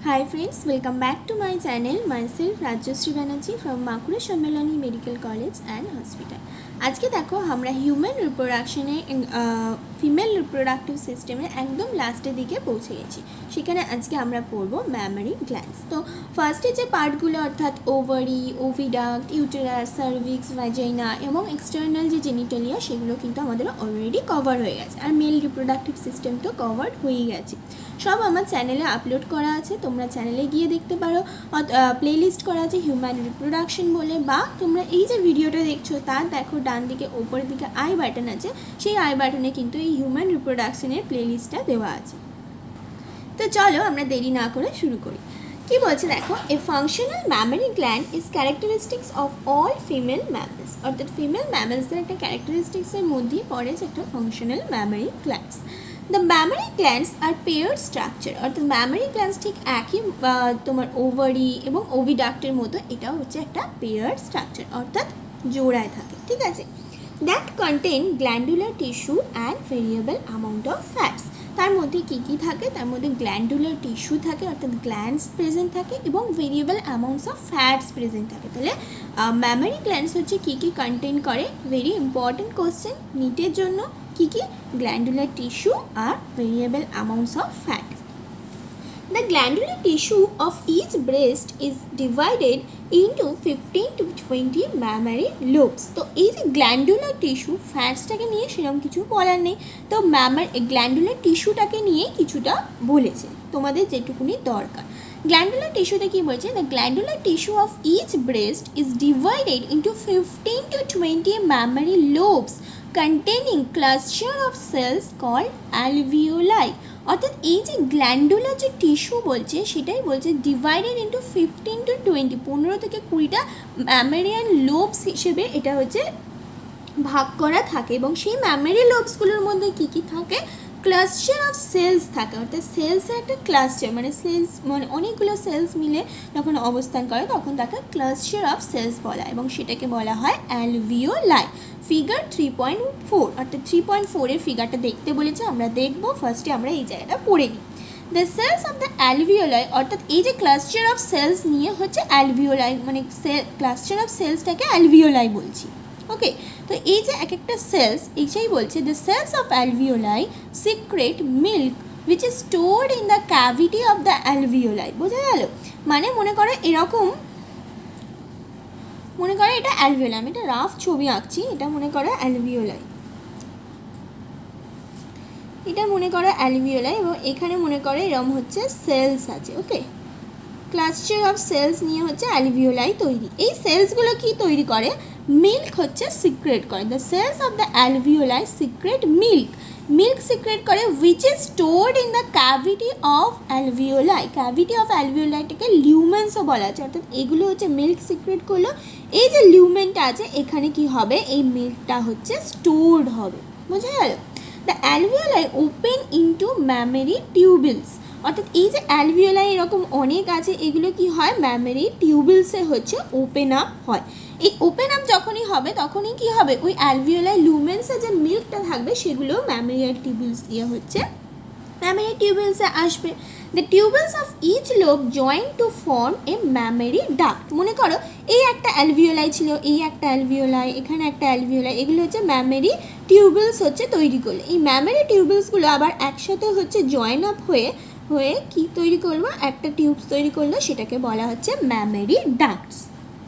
Hi friends, welcome back to my channel. Myself Rajyasree Banerjee from Makure Sammelani Medical College and Hospital. আজকে দেখো আমরা human রিপ্রোডাকশনে female reproductive সিস্টেমের একদম লাস্টের দিকে পৌঁছে গেছি। সেখানে আজকে আমরা পড়বো ম্যামারি গ্ল্যান্ডস। তো ফার্স্টে যে পার্টগুলো অর্থাৎ ওভারি, ওভিডাক্ট, ইউটেরাস, সার্ভিক্স, ভ্যাজাইনা এবং এক্সটার্নাল যে জেনিটালিয়া সেগুলো কিন্তু আমাদের অলরেডি কভার হয়ে গেছে। আর মেল রিপ্রোডাক্টিভ সিস্টেম তো কভার্ড হয়েই গেছে। সব আমার চ্যানেলে আপলোড করা আছে, তোমরা চ্যানেলে গিয়ে দেখতে পারো। প্লেলিস্ট করা আছে হিউম্যান রিপ্রোডাকশন বলে, বা তোমরা এই যে ভিডিওটা দেখছো তার দেখো ডান দিকে ওপরের দিকে আই বাটন আছে, সেই আই বাটনে কিন্তু এই হিউম্যান রিপ্রোডাকশনের প্লেলিস্টটা দেওয়া আছে। তো চলো আমরা দেরি না করে শুরু করি। কি বলছে দেখো, a functional mammary gland is characteristics of all female mammals. অর্থাৎ ফিমেল ম্যামেলসদের একটা ক্যারেক্টারিস্টিক্সের মধ্যেই পড়ে যে একটা functional mammary glands. The mammary glands are pair structure, অর্থাৎ ম্যামারি গ্ল্যান্ডস ঠিক একই তোমার ওভারি এবং ওভিডাক্টের মতো এটাও হচ্ছে একটা পেয়ার স্ট্রাকচার, অর্থাৎ জোড়ায় থাকে। ঠিক আছে, that contain glandular tissue and variable amount of fats. তার মধ্যে কী কী থাকে? তার মধ্যে গ্ল্যান্ডুলার টিস্যু থাকে, অর্থাৎ গ্ল্যান্ডস প্রেজেন্ট থাকে, এবং variable amounts of fats present থাকে। তাহলে ম্যামারি গ্ল্যান্ডস হচ্ছে কী কী কন্টেন করে? ভেরি ইম্পর্টেন্ট কোশ্চেন নিটের জন্য। কী কী? গ্ল্যান্ডুলার টিস্যু আর variable amounts of fat. The glandular tissue of each breast is divided into 15 to 20 mammary lobes. তো এই যে গ্ল্যান্ডুলার টিস্যু, ফ্যাটসটাকে নিয়ে সেরকম কিছু বলার নেই, তো গ্ল্যান্ডুলার টিস্যুটাকে নিয়ে কিছুটা বলেছে, তোমাদের যেটুকুনি দরকার। গ্ল্যান্ডুলার টিস্যুতে কী বলছে? The glandular tissue of each breast is divided into 15 to 20 mammary lobes containing cluster of cells called alveoli. অর্থাৎ এই যে গ্ল্যান্ডুলার যে টিস্যু বলছে সেটাই বলছে ডিভাইডেড ইন্টু 15 to 20, 15 থেকে 20টা ম্যামেরিয়ান লোবস হিসেবে এটা হচ্ছে ভাগ করা থাকে। এবং সেই ম্যামারি লোবসগুলোর মধ্যে কী কী থাকে? ক্লাস্টার অফ সেলস থাকে, অর্থাৎ সেলসের একটা ক্লাস্টার, মানে সেলস মানে অনেকগুলো সেলস মিলে যখন অবস্থান করে তখন তাকে ক্লাস্টার অফ সেলস বলা, এবং সেটাকে বলা হয় অ্যালভিওলাই। ফিগার 3.4, অর্থাৎ 3.4-এর ফিগারটা দেখতে বলেছে, আমরা দেখবো। ফার্স্টে আমরা এই জায়গাটা পড়ে নিই। The cells of the alveoli, অর্থাৎ এই যে ক্লাস্টার অফ সেলস নিয়ে হচ্ছে অ্যালভিওলাই, মানে ক্লাস্টার অফ সেলসটাকে অ্যালভিওলাই বলছি। ওকে, তো এই যে এক একটা সেলস, এইটাই বলছে the cells of alveoli secrete milk which is stored in the cavity of the alveoli. বোঝা গেল? মানে মনে করো এরকম, মনে করো এটা অ্যালভিওলাই, আমি একটা রাফ ছবি আঁকছি, এটা মনে করো অ্যালভিওলাই, এটা মনে করো অ্যালভিওলাই, এবং এখানে মনে করো এরকম হচ্ছে সেলস আছে। ওকে, ক্লাস্টার অফ সেলস নিয়ে হচ্ছে অ্যালভিওলাই তৈরি। এই সেলসগুলো কি তৈরি করে? মিল্ক হচ্ছে সিক্রেট করে। The cells of the alveoli secrete milk, milk secrete করে which is stored in the cavity of alveoli. Cavity of অ্যালভিওলাইটাকে লিউমেন্সও বলা আছে, অর্থাৎ এগুলো হচ্ছে মিল্ক সিক্রেট করলো। এই যে লিউমেনটা আছে এখানে কি হবে? এই মিল্কটা হচ্ছে স্টোর্ড হবে। বোঝা গেল? The alveoli open into mammary tubules, অর্থাৎ এই যে অ্যালভিওলাই এরকম অনেক আছে, এগুলো কি হয়? ম্যামারি টিউবিলসে হচ্ছে ওপেন আপ হয়। এই ওপেন আপ যখনই হবে তখনই কি হবে? ওই অ্যালভিওলাই লুমেন্সে যে মিল্কটা থাকবে সেগুলো ম্যামারি টিউবিলস দিয়ে হচ্ছে ম্যামারি টিউবিলসে আসবে। The tubules of each lobe join to form a mammary duct. মনে করো এই একটা অ্যালভিওলাই ছিল, এই একটা অ্যালভিওলাই, এখানে একটা অ্যালভিওলাই, এগুলো হচ্ছে ম্যামারি টিউবিলস হচ্ছে তৈরি করলে। এই ম্যামারি টিউবিলসগুলো আবার একসাথে হচ্ছে জয়েন আপ হয়ে কি তৈরি করবো? একটা টিউবস তৈরি করলো, সেটাকে বলা হচ্ছে ম্যামারি ডাক্টস।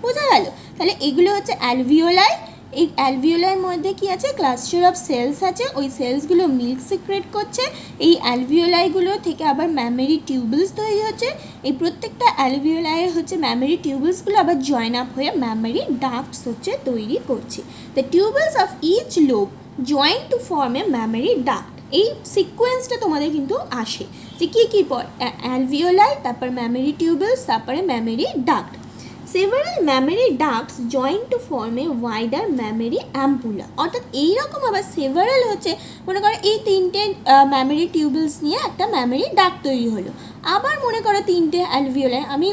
বোঝা গেল? তাহলে এগুলো হচ্ছে অ্যালভিওলাই। এই অ্যালভিওলাইয়ের মধ্যে কি আছে? ক্লাস্টার অফ সেলস আছে, ওই সেলসগুলো মিল্ক সিক্রেট করছে, এই অ্যালভিওলাইগুলো থেকে আবার ম্যামারি টিউবিলস তৈরি হচ্ছে। এই প্রত্যেকটা অ্যালভিওলাইয়ের হচ্ছে ম্যামারি টিউবিলসগুলো আবার জয়েন আপ হয়ে ম্যামারি ডাক্টস হচ্ছে তৈরি করছে। The tubules of each lobe join to form a mammary duct. এই সিকোয়েন্সটা তোমাদের কিন্তু আসে যে কী কী পর অ্যালভিওলাই, তারপর ম্যামারি টিউবিলস, তারপরে mammary duct. Several mammary ducts join to form a wider mammary ampulla, অর্থাৎ এইরকম আবার সেভারাল হচ্ছে, মনে করো এই তিনটে ম্যামারি টিউবিলস নিয়ে একটা ম্যামারি ডাক্ট তৈরি হলো। আবার মনে করো তিনটে অ্যালভিওলাই, আমি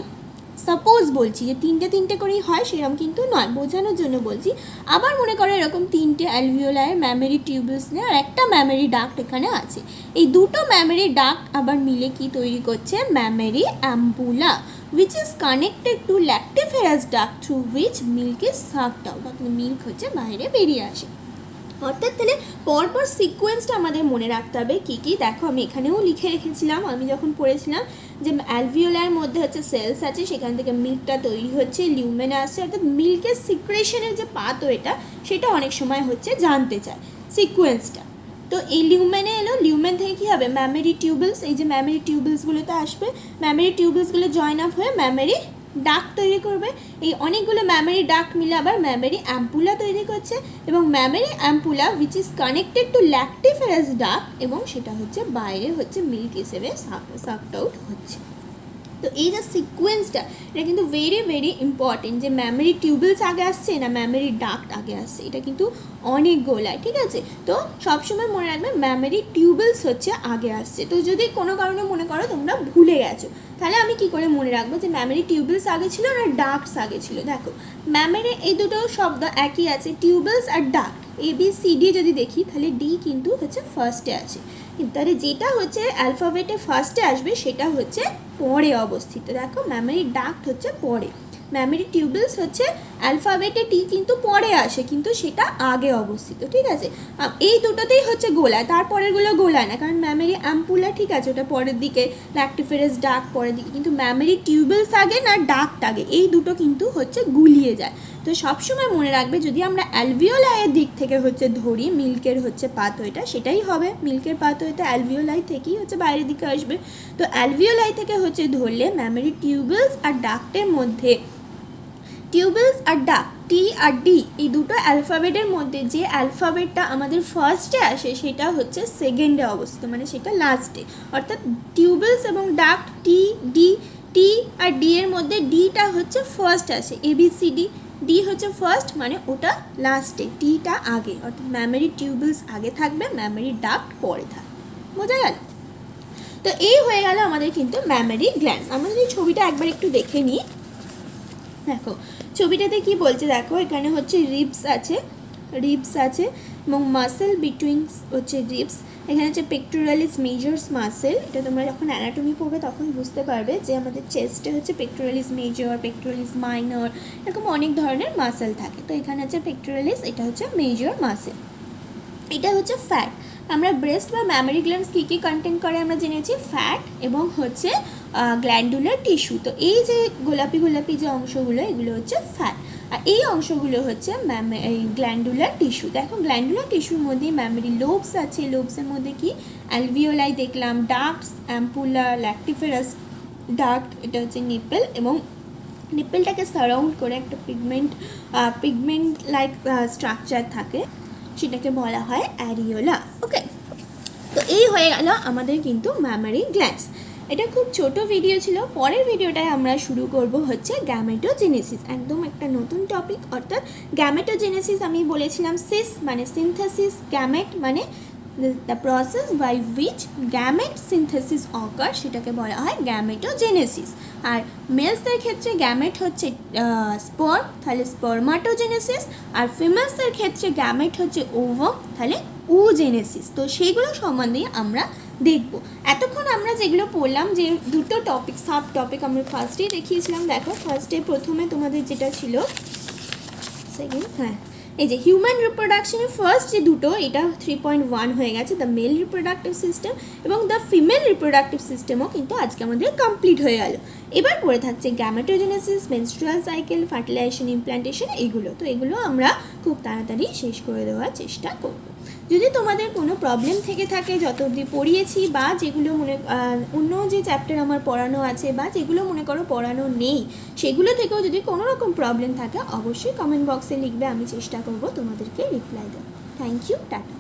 সাপোজ বলছি যে তিনটে তিনটে করেই হয় সেরকম কিন্তু নয়, বোঝানোর জন্য বলছি। আবার মনে করো এরকম তিনটে অ্যালভিওলার ম্যামেরি টিউবুলস নিয়ে আর একটা ম্যামেরি ডাক্ট এখানে আছে। এই দুটো ম্যামেরি ডাক্ট আবার মিলে কি তৈরি করছে? ম্যামেরি ampulla, which is connected to lactiferous duct through which milk is sucked out, অর্থাৎ মিল্ক হচ্ছে বাইরে বেরিয়ে আসে। অর্থাৎ তাহলে পরপর সিকোয়েন্সটা আমাদের মনে রাখতে হবে কী কী। দেখো আমি এখানেও লিখে রেখেছিলাম, আমি যখন পড়েছিলাম যে অ্যালভিওলার মধ্যে হচ্ছে সেলস আছে, সেখান থেকে মিল্কটা তৈরি হচ্ছে, লিউমেনে আসছে, অর্থাৎ মিল্কের সিক্রেশনের যে পাথওয়েটা সেটা অনেক সময় হচ্ছে জানতে চায় সিকোয়েন্সটা। তো এই লিউমেনে এলো, লিউমেন থেকে কী হবে? ম্যামেরি টিউবুলস, এই যে ম্যামেরি টিউবুলসগুলোতে আসবে, ম্যামেরি টিউবুলসগুলো জয়েন আপ হয়ে ম্যামেরি ডাক্ট তৈরি করবে। এই অনেকগুলো ম্যামেরি ডাক্ট মিলে আবার ম্যামেরি অ্যাম্পুলা তৈরি করছে, এবং mammary ampulla which is connected to lactiferous duct, এবং সেটা হচ্ছে বাইরে হচ্ছে মিল্ক হিসেবে সাকড আউট হচ্ছে। তো এই যে সিকোয়েন্সটা এটা কিন্তু ভেরি ভেরি ইম্পর্টেন্ট, যে ম্যামেরি টিউবুলস আগে আসছে না ম্যামেরি ডাক্ট আগে আসছে, এটা কিন্তু অনেক গোলায়, ঠিক আছে। তো সবসময় মনে রাখবে ম্যামেরি টিউবুলস হচ্ছে আগে আসছে। তো যদি কোনো কারণে মনে করো তোমরা ভুলে গেছো, তাহলে আমি কি করে মনে রাখবো যে ম্যামেরি টিউবুলস আগে ছিল না ডাক্টস আগে ছিল? দেখো ম্যামেরি এই দুটো শব্দ একই আছে, টিউবুলস আর ডাক্ট, ABCD যদি দেখি তাহলে ডি কিন্তু হচ্ছে ফার্স্টে আছে, কিন্তু তাহলে যেটা হচ্ছে অ্যালফাবেটে ফার্স্টে আসবে সেটা হচ্ছে পরে অবস্থিত। দেখো ম্যামেরি ডাক্ট হচ্ছে পরে, ম্যামেরি টিউবুলস হচ্ছে অ্যালফাবেটে টি কিন্তু পরে আসে, কিন্তু সেটা আগে অবস্থিত, ঠিক আছে। এই দুটোতেই হচ্ছে গোলায়, তারপরেরগুলো গোলায় না, কারণ ম্যামেরি অ্যাম্পুলা ঠিক আছে ওটা পরের দিকে, ল্যাক্টিফেরাস ডাক্ট পরের দিকে, কিন্তু ম্যামেরি টিউবুলস আগে না ডাক্ট আগে, এই দুটো কিন্তু হচ্ছে গুলিয়ে যায়। তো সবসময় মনে রাখবে যদি আমরা অ্যালভিওলাইয়ের দিক থেকে হচ্ছে ধরি মিল্কের হচ্ছে পাথওয়েটা, সেটাই হবে, মিল্কের পাথওয়েটা অ্যালভিওলাই থেকেই হচ্ছে বাইরের দিকে আসবে। তো অ্যালভিওলাই থেকে হচ্ছে ধরলে ম্যামেরি টিউবুলস আর ডাক্টের মধ্যে, টিউবুলস আর ডাক্ট টি আর ডি এই দুটো অ্যালফাবেটের মধ্যে যে অ্যালফাবেটটা আমাদের ফার্স্টে আসে সেটা হচ্ছে সেকেন্ডে অবস্থিত, মানে সেটা লাস্টে। অর্থাৎ টিউবুলস এবং ডাক্ট টি ডি, টি আর ডি এর মধ্যে ডিটা হচ্ছে ফার্স্ট আসে, ABCD, ডি হচ্ছে ফার্স্ট মানে ওটা লাস্টে, টিটা আগে, অর্থাৎ ম্যামেরি টিউবুলস আগে থাকবে, ম্যামেরি ডাক্ট পরে থাকবে। বোঝা গেল? তো এই হয়ে গেল আমাদের কিন্তু ম্যামেরি গ্ল্যান্ডস। আমরা যদি ছবিটা একবার একটু দেখে নিই, দেখো ছবিটাতে কি বলছে, দেখো এখানে হচ্ছে রিবস আছে এবং মাসেল বিটুইন হচ্ছে রিবস, এখানে হচ্ছে পেক্টোরালিস মেজর্স মাসেল। এটা তোমরা যখন অ্যানাটমি পড়বে তখন বুঝতে পারবে যে আমাদের চেস্টে হচ্ছে পেক্টোরালিস মেজর, পেক্টোরালিস মাইনর, এরকম অনেক ধরনের মাসেল থাকে। তো এখানে হচ্ছে পেক্টোরালিস, এটা হচ্ছে মেজর মাসেল। এটা হচ্ছে ফ্যাট। আমরা ব্রেস্ট বা ম্যামেরি গ্ল্যান্ডস কী কী কন্টেন্ট করে আমরা জেনেছি, ফ্যাট এবং হচ্ছে গ্ল্যান্ডুলার টিস্যু। তো এই যে গোলাপি গোলাপি যে অংশগুলো এগুলো হচ্ছে ফ্যাট, আর এই অংশগুলো হচ্ছে এই গ্ল্যান্ডুলার টিস্যু। দেখো গ্ল্যান্ডুলার টিস্যুর মধ্যে ম্যামেরি লোবস আছে, লোবসের মধ্যে কি অ্যালভিওলাই দেখলাম, ডাক্টস, অ্যাম্পুলা, ল্যাক্টিফেরাস ডাক্ট, এটা হচ্ছে নিপল, এবং নিপলটাকে সারাউন্ড করে একটা পিগমেন্ট লাইক স্ট্রাকচার থাকে, সেটাকে বলা হয় অ্যারিওলা। ওকে, তো এই হয়ে গেল আমাদের কিন্তু ম্যামেরি গ্ল্যান্ডস। এটা খুব ছোট ভিডিও ছিল, পরের ভিডিওটায় আমরা শুরু করব হচ্ছে গ্যামেটোজেনেসিস, একদম একটা নতুন টপিক। অর্থাৎ গ্যামেটোজেনেসিস আমি বলেছিলাম সিস মানে সিনথেসিস, গ্যামেট মানে the process by which gamete synthesis occur, সেটাকে বলা হয় গ্যামেটোজেনেসিস। আর মেলসদের ক্ষেত্রে গ্যামেট হচ্ছে স্পার্ম, তাহলে স্পার্মাটোজেনেসিস, আর ফিমেলসদের ক্ষেত্রে গ্যামেট হচ্ছে ওভাম, তাহলে ওজেনেসিস। তো সেইগুলো সম্বন্ধে আমরা দেখব। এতক্ষণ আমরা যেগুলো পড়লাম, যে দুটো টপিক সাব টপিক আমরা ফার্স্টেই দেখিয়েছিলাম। দেখো ফার্স্টে প্রথমে তোমাদের যেটা ছিল সেকেন্ড, হ্যাঁ এই যে হিউম্যান রিপ্রোডাকশনের ফার্স্ট যে দুটো, এটা 3.1 হয়ে গেছে, দ্য মেল রিপ্রোডাক্টিভ সিস্টেম, এবং দ্য ফিমেল রিপ্রোডাক্টিভ সিস্টেমও কিন্তু আজকে আমাদের কমপ্লিট হয়ে গেল। এবার পড়ে থাকছে gametogenesis, menstrual cycle, fertilisation, implantation, এগুলো। তো এগুলো আমরা খুব তাড়াতাড়ি শেষ করে দেওয়ার চেষ্টা করব। যদি তোমাদের কোনো প্রবলেম থেকে থাকে যত অবধি পড়িয়েছি, বা যেগুলো অন্য যে চ্যাপ্টার আমার পড়ানো আছে বা যেগুলো মনে করো পড়ানো নেই, সেগুলো থেকেও যদি কোনো রকম প্রবলেম থাকে অবশ্যই কমেন্ট বক্সে লিখবে, আমি চেষ্টা করব তোমাদেরকে রিপ্লাই দেওয়ার। Thank you, tata.